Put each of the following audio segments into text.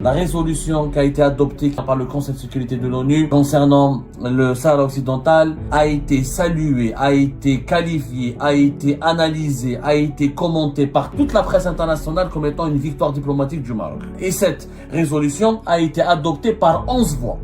La résolution qui a été adoptée par le Conseil de sécurité de l'ONU concernant le Sahara occidental a été saluée, a été qualifiée, a été analysée, a été commentée par toute la presse internationale comme étant une victoire diplomatique du Maroc. Et cette résolution a été adoptée par 11 voix.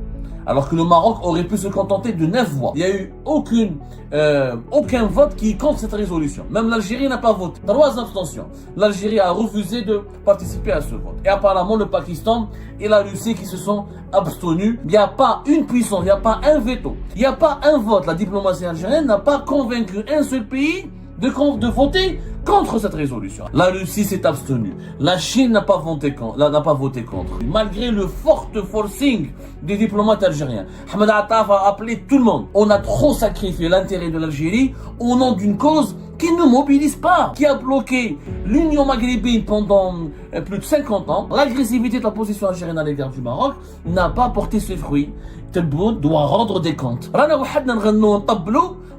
Alors que le Maroc aurait pu se contenter de 9 voix. Il n'y a eu aucun vote qui contre cette résolution. Même l'Algérie n'a pas voté. 3 abstentions. L'Algérie a refusé de participer à ce vote. Et apparemment, le Pakistan et la Russie qui se sont abstenus. Il n'y a pas une puissance, il n'y a pas un veto. Il n'y a pas un vote. La diplomatie algérienne n'a pas convaincu un seul pays de voter contre cette résolution. La Russie s'est abstenue. La Chine n'a pas voté contre. Malgré le fort forcing des diplomates algériens. Ahmed Attaf a appelé tout le monde. On a trop sacrifié l'intérêt de l'Algérie au nom d'une cause qui ne mobilise pas, qui a bloqué l'Union maghrébine pendant plus de 50 ans. L'agressivité de la position algérienne à l'égard du Maroc n'a pas porté ses fruits. Tebboune doit rendre des comptes.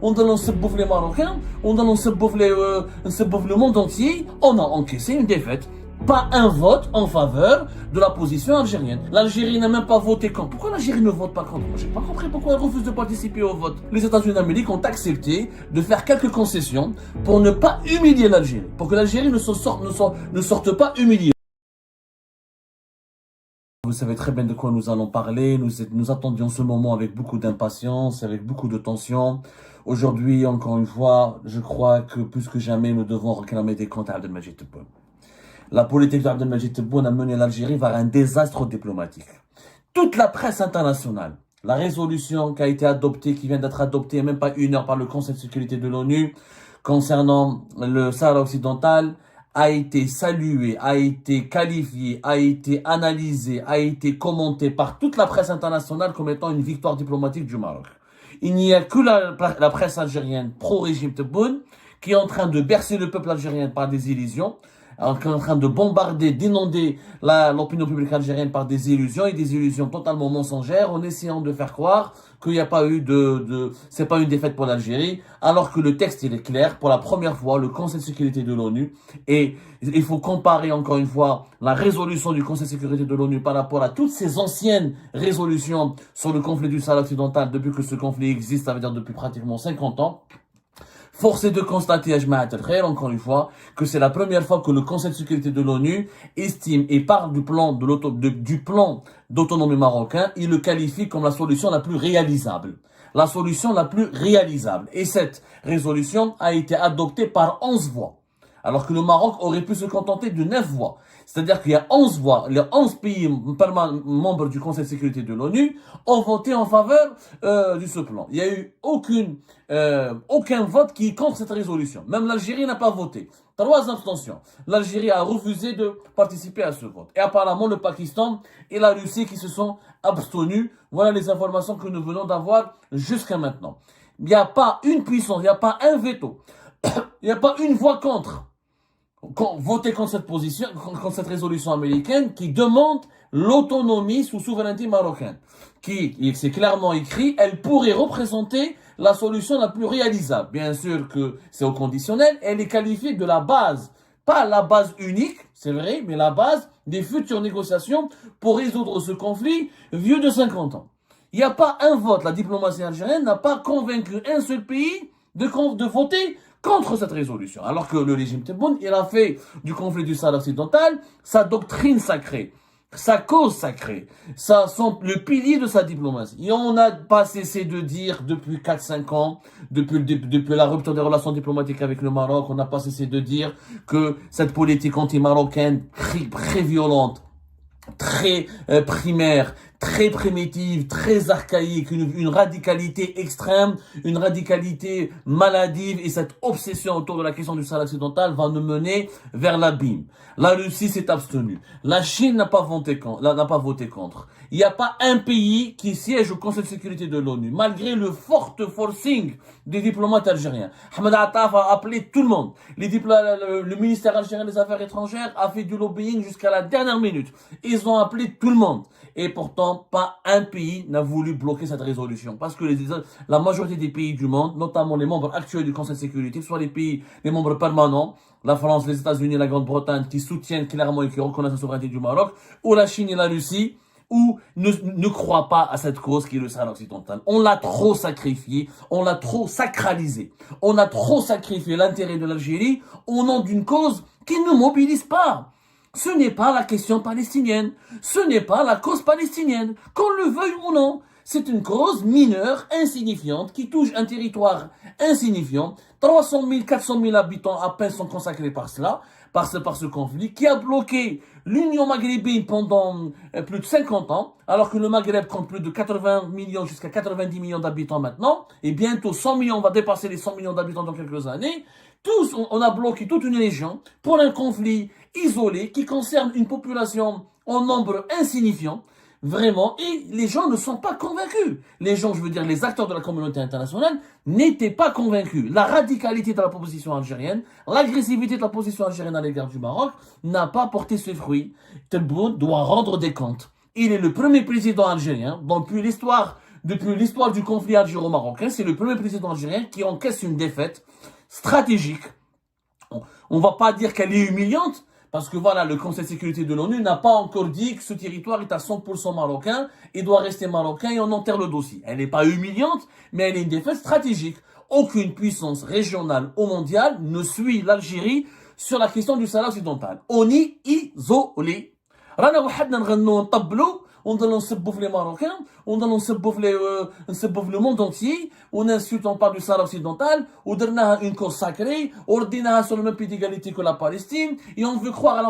On a نسبوا في les Marocains, on a نسبوا في le monde entier, on a encaissé une défaite. Pas un vote en faveur de la position algérienne. L'Algérie n'a même pas voté contre. Pourquoi l'Algérie ne vote pas contre? Moi, j'ai pas compris pourquoi elle refuse de participer au vote. Les États-Unis d'Amérique ont accepté de faire quelques concessions pour ne pas humilier l'Algérie, pour que l'Algérie ne sorte pas humiliée. Vous savez très bien de quoi nous allons parler. Nous attendions ce moment avec beaucoup d'impatience, avec beaucoup de tension. Aujourd'hui, encore une fois, je crois que plus que jamais, nous devons réclamer des comptes à Abdelmajid Tebboune. La politique d'Abdelmajid Tebboune a mené l'Algérie vers un désastre diplomatique. Toute la presse internationale, la résolution qui a été adoptée, qui vient d'être adoptée, même pas une heure par le Conseil de sécurité de l'ONU, concernant le Sahara occidental, a été saluée, a été qualifiée, a été analysée, a été commentée par toute la presse internationale comme étant une victoire diplomatique du Maroc. Il n'y a que la presse algérienne pro-régime Tebboune qui est en train de bercer le peuple algérien par des illusions, qui est en train de bombarder, d'inonder l'opinion publique algérienne par des illusions et des illusions totalement mensongères en essayant de faire croire qu'il n'y a pas eu c'est pas une défaite pour l'Algérie, alors que le texte il est clair. Pour la première fois, le Conseil de sécurité de l'ONU, et il faut comparer encore une fois la résolution du Conseil de sécurité de l'ONU par rapport à toutes ces anciennes résolutions sur le conflit du Sahara occidental depuis que ce conflit existe, ça veut dire depuis pratiquement 50 ans. Force est de constater, encore une fois, que c'est la première fois que le Conseil de sécurité de l'ONU estime et parle du plan d'autonomie marocain. Il le qualifie comme la solution la plus réalisable. La solution la plus réalisable. Et cette résolution a été adoptée par 11 voix. Alors que le Maroc aurait pu se contenter de 9 voix. C'est-à-dire qu'il y a 11 voix, les 11 pays membres du Conseil de sécurité de l'ONU ont voté en faveur de ce plan. Il n'y a eu aucun vote qui est contre cette résolution. Même l'Algérie n'a pas voté. 3 abstentions. L'Algérie a refusé de participer à ce vote. Et apparemment, le Pakistan et la Russie qui se sont abstenus. Voilà les informations que nous venons d'avoir jusqu'à maintenant. Il n'y a pas une puissance, il n'y a pas un veto. Il n'y a pas une voix contre. Voter contre cette position, contre cette résolution américaine qui demande l'autonomie sous souveraineté marocaine. C'est clairement écrit, elle pourrait représenter la solution la plus réalisable. Bien sûr que c'est au conditionnel, elle est qualifiée de la base. Pas la base unique, c'est vrai, mais la base des futures négociations pour résoudre ce conflit vieux de 50 ans. Il n'y a pas un vote. La diplomatie algérienne n'a pas convaincu un seul pays de voter contre cette résolution. Alors que le régime Tebboune, il a fait du conflit du Sahara occidental sa doctrine sacrée, sa cause sacrée, le pilier de sa diplomatie. Et on n'a pas cessé de dire depuis 4-5 ans, depuis la rupture des relations diplomatiques avec le Maroc, on n'a pas cessé de dire que cette politique anti-marocaine très violente, très primaire, très primitive, très archaïque, une radicalité extrême, une radicalité maladive, et cette obsession autour de la question du Sahara occidental va nous mener vers l'abîme. La Russie s'est abstenue. La Chine n'a pas voté contre. Il n'y a pas un pays qui siège au Conseil de sécurité de l'ONU, malgré le fort forcing des diplomates algériens. Ahmed Attaf a appelé tout le monde. Le ministère algérien des Affaires étrangères a fait du lobbying jusqu'à la dernière minute. Ils ont appelé tout le monde. Et pourtant, pas un pays n'a voulu bloquer cette résolution. Parce que la majorité des pays du monde, notamment les membres actuels du Conseil de sécurité, soit les membres permanents, la France, les États-Unis, la Grande-Bretagne, qui soutiennent clairement et qui reconnaissent la souveraineté du Maroc, ou la Chine et la Russie, ou ne croient pas à cette cause qui est le Sahara occidental. On l'a trop sacrifié, on l'a trop sacralisé. On a trop sacrifié l'intérêt de l'Algérie au nom d'une cause qui ne mobilise pas. Ce n'est pas la question palestinienne, ce n'est pas la cause palestinienne, qu'on le veuille ou non. C'est une cause mineure, insignifiante, qui touche un territoire insignifiant. 300 000, 400 000 habitants à peine sont consacrés par cela, par ce conflit, qui a bloqué l'Union maghrébine pendant plus de 50 ans, alors que le Maghreb compte plus de 80 millions jusqu'à 90 millions d'habitants maintenant, et bientôt 100 millions, on va dépasser les 100 millions d'habitants dans quelques années. Tous, on a bloqué toute une région pour un conflit isolé qui concerne une population en nombre insignifiant. Vraiment, et les gens ne sont pas convaincus. Les gens, je veux dire, les acteurs de la communauté internationale n'étaient pas convaincus. La radicalité de la position algérienne, l'agressivité de la position algérienne à l'égard du Maroc n'a pas porté ses fruits. Tebboune doit rendre des comptes. Il est le premier président algérien, depuis l'histoire du conflit algéro-marocain, c'est le premier président algérien qui encaisse une défaite stratégique. On va pas dire qu'elle est humiliante, parce que voilà, le Conseil de sécurité de l'ONU n'a pas encore dit que ce territoire est à 100% marocain et doit rester marocain et on enterre le dossier. Elle n'est pas humiliante, mais elle est une défaite stratégique. Aucune puissance régionale ou mondiale ne suit l'Algérie sur la question du Sahara occidental. On est isolé. رانا وحدنا نغنوا نطبلوا ونضلوا نسبوا في les Marocains, ونضلوا نسبوا في le monde entier, on insulte, on parle du Sahara occidental, ودرناها une cause sacrée, ورديناها sur le même pied d'égalité que la Palestine, et on veut croire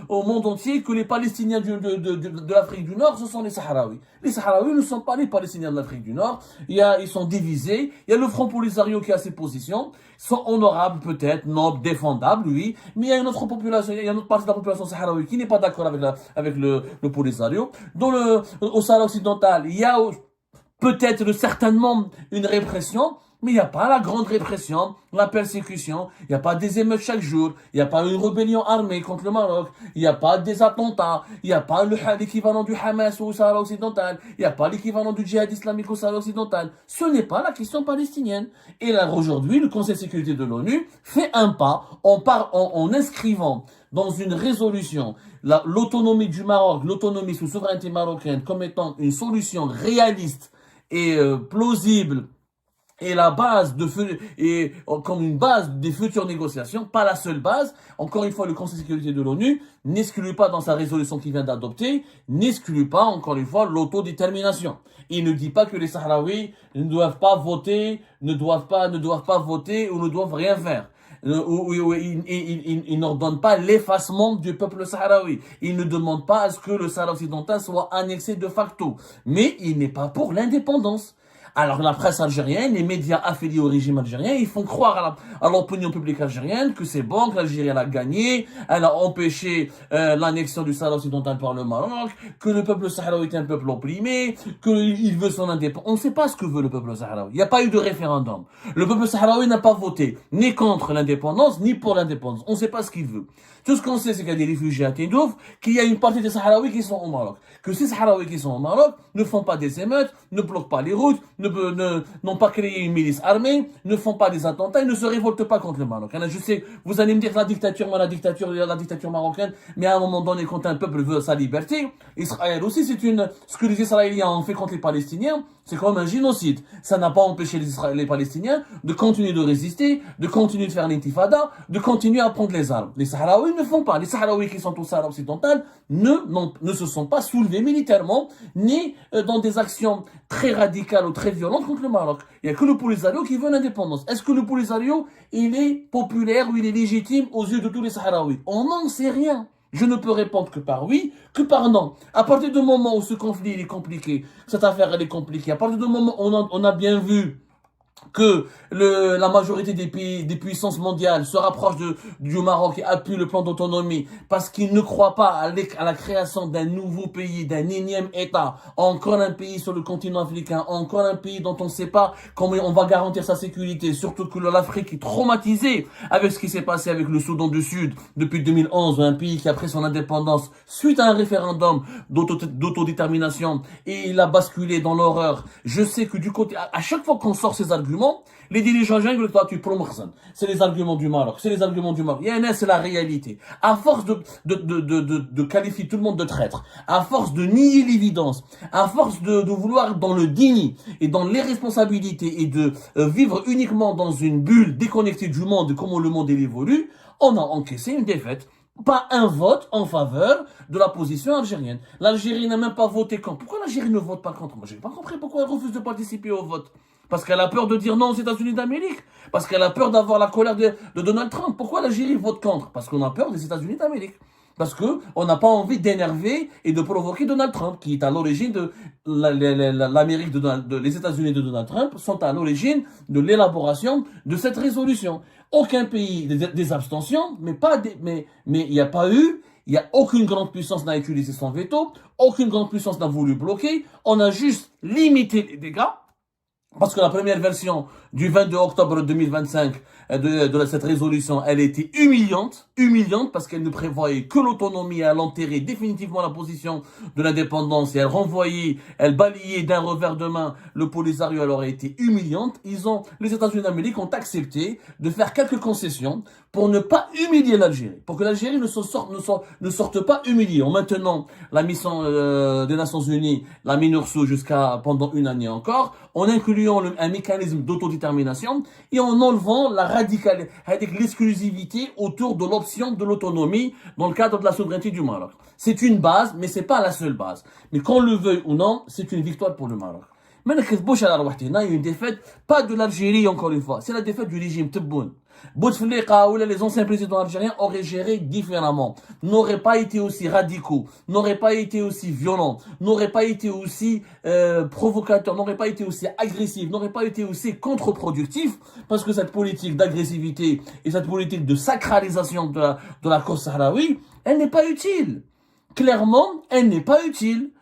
au monde entier que les Palestiniens de l'Afrique du Nord, ce sont les Sahraouis. Les Sahraouis ne sont pas les Palestiniens de l'Afrique du Nord, ils sont divisés, il y a le Front Polisario qui a ses positions, sont honorables peut-être, nobles, défendables, oui, mais il y a une autre population, il y a une autre partie de la population sahraoui qui n'est pas d'accord avec le Polisario. Au Sahara occidental, il y a peut-être certainement une répression, mais il n'y a pas la grande répression, la persécution, il n'y a pas des émeutes chaque jour, il n'y a pas une rébellion armée contre le Maroc, il n'y a pas des attentats, il n'y a pas l'équivalent du Hamas au Sahara occidental, il n'y a pas l'équivalent du djihad islamique au Sahara occidental. Ce n'est pas la question palestinienne. Et là, aujourd'hui, le Conseil de sécurité de l'ONU fait un pas en inscrivant dans une résolution l'autonomie du Maroc, l'autonomie sous souveraineté marocaine comme étant une solution réaliste et plausible et comme une base des futures négociations, pas la seule base. Encore une fois, le Conseil de sécurité de l'ONU n'exclut pas dans sa résolution qu'il vient d'adopter, n'exclut pas, encore une fois, l'autodétermination. Il ne dit pas que les Sahraouis ne doivent pas voter, ne doivent pas voter ou ne doivent rien faire. Il n'ordonne pas l'effacement du peuple sahraoui. Il ne demande pas à ce que le Sahara occidental soit annexé de facto. Mais il n'est pas pour l'indépendance. Alors la presse algérienne, les médias affiliés au régime algérien, ils font croire à l'opinion publique algérienne que c'est bon, que l'Algérie elle a gagné, elle a empêché l'annexion du Sahara occidental par le Maroc, que le peuple sahraoui est un peuple opprimé, qu'il veut son indépendance. On ne sait pas ce que veut le peuple sahraoui. Il n'y a pas eu de référendum. Le peuple sahraoui n'a pas voté ni contre l'indépendance, ni pour l'indépendance. On ne sait pas ce qu'il veut. Tout ce qu'on sait, c'est qu'il y a des réfugiés à Tindouf, qu'il y a une partie des Sahraouis qui sont au Maroc. Que ces Sahraouis qui sont au Maroc ne font pas des émeutes, ne bloquent pas les routes, n'ont pas créé une milice armée, ne font pas des attentats, ils ne se révoltent pas contre le Maroc. Alors, je sais, vous allez me dire la dictature marocaine, mais à un moment donné, quand un peuple veut sa liberté, Israël aussi, ce que les Israéliens ont fait contre les Palestiniens, c'est comme un génocide. Ça n'a pas empêché les Palestiniens de continuer de résister, de continuer de faire l'intifada, de continuer à prendre les armes. Les Sahraouis ne font pas. Les Sahraouis qui sont au Sahara occidental ne se sont pas soulevés militairement, ni dans des actions très radicales ou très violentes contre le Maroc. Il n'y a que le Polisario qui veut l'indépendance. Est-ce que le Polisario, il est populaire ou il est légitime aux yeux de tous les Sahraouis? On n'en sait rien. Je ne peux répondre que par oui, que par non. À partir du moment où ce conflit il est compliqué, cette affaire elle est compliquée, à partir du moment où on a bien vu que la majorité des pays, des puissances mondiales se rapprochent du Maroc et appuient le plan d'autonomie parce qu'ils ne croient pas à la création d'un nouveau pays, d'un énième État, encore un pays sur le continent africain, encore un pays dont on ne sait pas comment on va garantir sa sécurité, surtout que l'Afrique est traumatisée avec ce qui s'est passé avec le Soudan du Sud depuis 2011, un pays qui a pris son indépendance suite à un référendum d'autodétermination et il a basculé dans l'horreur. Je sais que du côté, à chaque fois qu'on sort ces arguments, les dirigeants veulent que tu promouves. C'est les arguments du Maroc. C'est les arguments du Maroc. C'est la réalité. À force de qualifier tout le monde de traître, à force de nier l'évidence, à force de vouloir dans le déni et dans l'irresponsabilité et de vivre uniquement dans une bulle déconnectée du monde, de comment le monde évolue, on a encaissé une défaite. Pas un vote en faveur de la position algérienne. L'Algérie n'a même pas voté contre. Pourquoi l'Algérie ne vote pas contre? Moi, j'ai pas compris pourquoi elle refuse de participer au vote. Parce qu'elle a peur de dire non aux États-Unis d'Amérique. Parce qu'elle a peur d'avoir la colère de Donald Trump. Pourquoi l'Algérie vote contre? Parce qu'on a peur des États-Unis d'Amérique. Parce que on n'a pas envie d'énerver et de provoquer Donald Trump, qui est à l'origine de l'Amérique les États-Unis de Donald Trump sont à l'origine de l'élaboration de cette résolution. Aucun pays des abstentions, mais il n'y a pas eu. Il n'y a aucune grande puissance n'a utilisé son veto, aucune grande puissance n'a voulu bloquer. On a juste limité les dégâts. Parce que la première version du 22 octobre 2025 de cette résolution, elle était humiliante parce qu'elle ne prévoyait que l'autonomie et elle enterrait définitivement la position de l'indépendance et elle balayait d'un revers de main le Polisario, elle aurait été humiliante. Les États-Unis d'Amérique ont accepté de faire quelques concessions pour ne pas humilier l'Algérie, pour que l'Algérie ne sorte pas humiliée. En maintenant la mission des Nations Unies, la MINURSO jusqu'à pendant une année encore, en incluant un mécanisme d'autodétermination et en enlevant l'exclusivité autour de l'option de l'autonomie dans le cadre de la souveraineté du Maroc. C'est une base, mais c'est pas la seule base. Mais qu'on le veuille ou non, c'est une victoire pour le Maroc. Mais il y a une défaite, pas de l'Algérie encore une fois, c'est la défaite du régime Tebboune. Bouteflika ou les anciens présidents algériens auraient géré différemment, n'auraient pas été aussi radicaux, n'auraient pas été aussi violents, n'auraient pas été aussi provocateurs, n'auraient pas été aussi agressifs, n'auraient pas été aussi contre-productifs, parce que cette politique d'agressivité et cette politique de sacralisation de la cause sahraoui, elle n'est pas utile. Clairement, elle n'est pas utile.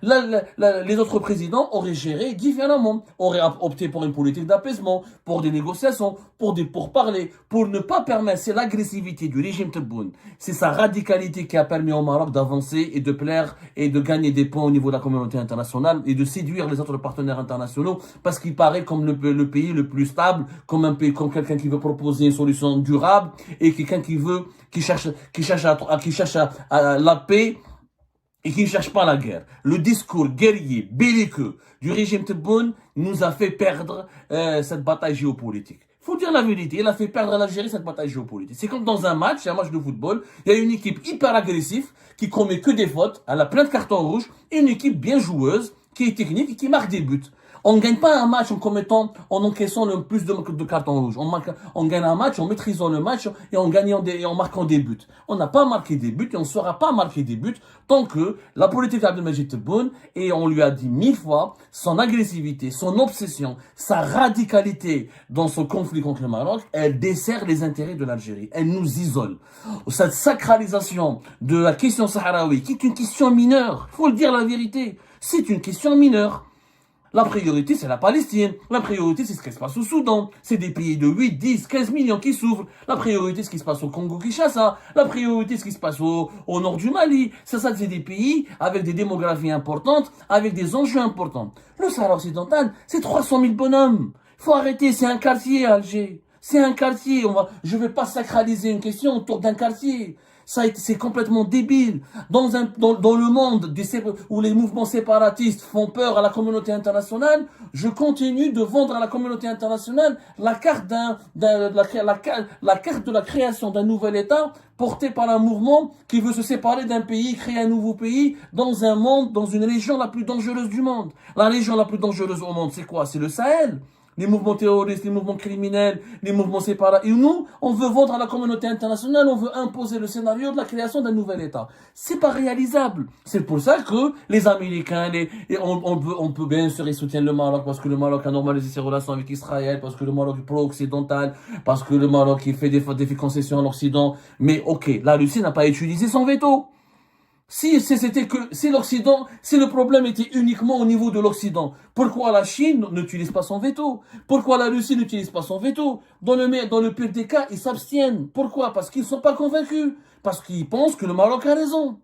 Les autres présidents auraient géré différemment, auraient opté pour une politique d'apaisement, pour des négociations, pour des pourparlers, pour ne pas permettre, c'est l'agressivité du régime Tebboune, c'est sa radicalité qui a permis au Maroc d'avancer et de plaire et de gagner des points au niveau de la communauté internationale et de séduire les autres partenaires internationaux parce qu'il paraît comme le pays le plus stable, comme un pays, comme quelqu'un qui veut proposer une solution durable et quelqu'un qui cherche à la paix et qui ne cherche pas la guerre. Le discours guerrier, belliqueux du régime Tebboune nous a fait perdre cette bataille géopolitique. Faut dire la vérité, il a fait perdre à l'Algérie cette bataille géopolitique. C'est comme dans un match de football, il y a une équipe hyper agressive qui commet que des fautes, elle a plein de cartons rouges, et une équipe bien joueuse, qui est technique et qui marque des buts. On ne gagne pas un match en encaissant le plus de cartons rouges. On gagne un match en maîtrisant le match et en marquant des buts. On n'a pas marqué des buts et on ne saura pas marquer des buts tant que la politique d'Abdelmajid Tebboune, et on lui a dit 1000 fois, son agressivité, son obsession, sa radicalité dans ce conflit contre le Maroc, elle dessert les intérêts de l'Algérie. Elle nous isole. Cette sacralisation de la question sahraoui, qui est une question mineure, il faut le dire la vérité, c'est une question mineure. La priorité, c'est la Palestine. La priorité, c'est ce qui se passe au Soudan. C'est des pays de 8, 10, 15 millions qui souffrent. La priorité, c'est ce qui se passe au Congo-Kinshasa. La priorité, c'est ce qui se passe au nord du Mali. C'est des pays avec des démographies importantes, avec des enjeux importants. Le Sahara occidental, c'est 300 000 bonhommes. Faut arrêter, c'est un quartier, Alger. C'est un quartier. Je vais pas sacraliser une question autour d'un quartier. C'est complètement débile. Dans le monde où les mouvements séparatistes font peur à la communauté internationale, je continue de vendre à la communauté internationale la carte de la création d'un nouvel État porté par un mouvement qui veut se séparer d'un pays, créer un nouveau pays dans une région la plus dangereuse du monde. La région la plus dangereuse au monde, c'est quoi? C'est le Sahel. les mouvements terroristes, les mouvements criminels, les mouvements séparats. Et nous, on veut vendre à la communauté internationale, on veut imposer le scénario de la création d'un nouvel État. C'est pas réalisable. C'est pour ça que les Américains, on peut bien sûr, ils soutiennent le Maroc parce que le Maroc a normalisé ses relations avec Israël, parce que le Maroc est pro-occidental, parce que le Maroc il fait des concessions à l'Occident. Mais ok, la Russie n'a pas utilisé son veto. Si l'Occident, si le problème était uniquement au niveau de l'Occident, pourquoi la Chine n'utilise pas son veto? Pourquoi la Russie n'utilise pas son veto? Dans le pire des cas, ils s'abstiennent. Pourquoi? Parce qu'ils ne sont pas convaincus. Parce qu'ils pensent que le Maroc a raison.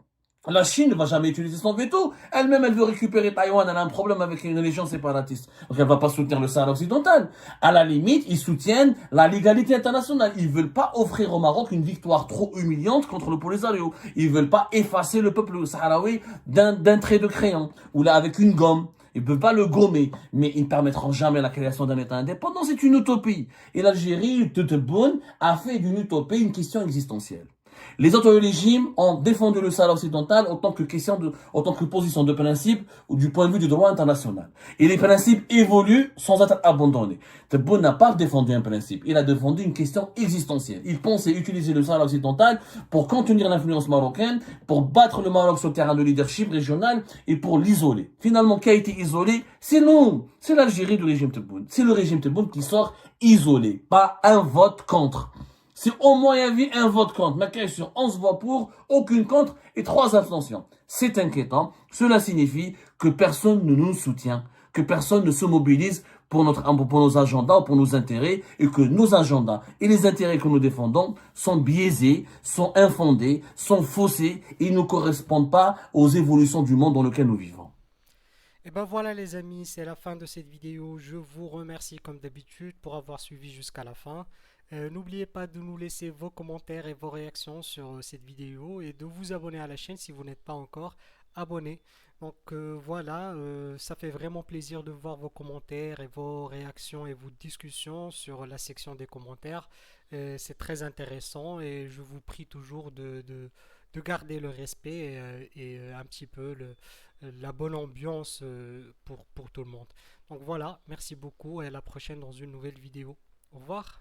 La Chine ne va jamais utiliser son veto. Elle-même, elle veut récupérer Taïwan. Elle a un problème avec une religion séparatiste. Donc, elle va pas soutenir le Sahara occidental. À la limite, ils soutiennent la légalité internationale. Ils veulent pas offrir au Maroc une victoire trop humiliante contre le Polisario. Ils veulent pas effacer le peuple sahraoui d'un trait de crayon. Ou là, avec une gomme. Ils ne peuvent pas le gommer, mais ils ne permettront jamais la création d'un État indépendant. C'est une utopie. Et l'Algérie, Tebboune, a fait d'une utopie une question existentielle. Les autres régimes ont défendu le Sahara occidental en tant que position de principe ou du point de vue du droit international. Et les principes évoluent sans être abandonnés. Tebboune n'a pas défendu un principe, il a défendu une question existentielle. Il pensait utiliser le Sahara occidental pour contenir l'influence marocaine, pour battre le Maroc sur le terrain de leadership régional et pour l'isoler. Finalement, qui a été isolé? C'est nous, c'est l'Algérie du régime Tebboune. C'est le régime Tebboune qui sort isolé, pas un vote contre. Si au moins il y avait un vote contre, mais sur 11 voix pour, aucune contre et 3 abstentions. C'est inquiétant. Cela signifie que personne ne nous soutient, que personne ne se mobilise pour nos agendas ou pour nos intérêts et que nos agendas et les intérêts que nous défendons sont biaisés, sont infondés, sont faussés et ne correspondent pas aux évolutions du monde dans lequel nous vivons. Et ben voilà les amis, c'est la fin de cette vidéo. Je vous remercie comme d'habitude pour avoir suivi jusqu'à la fin. N'oubliez pas de nous laisser vos commentaires et vos réactions sur cette vidéo et de vous abonner à la chaîne si vous n'êtes pas encore abonné. Donc voilà, ça fait vraiment plaisir de voir vos commentaires et vos réactions et vos discussions sur la section des commentaires. C'est très intéressant et je vous prie toujours de garder le respect et un petit peu la bonne ambiance pour tout le monde. Donc voilà, merci beaucoup et à la prochaine dans une nouvelle vidéo. Au revoir.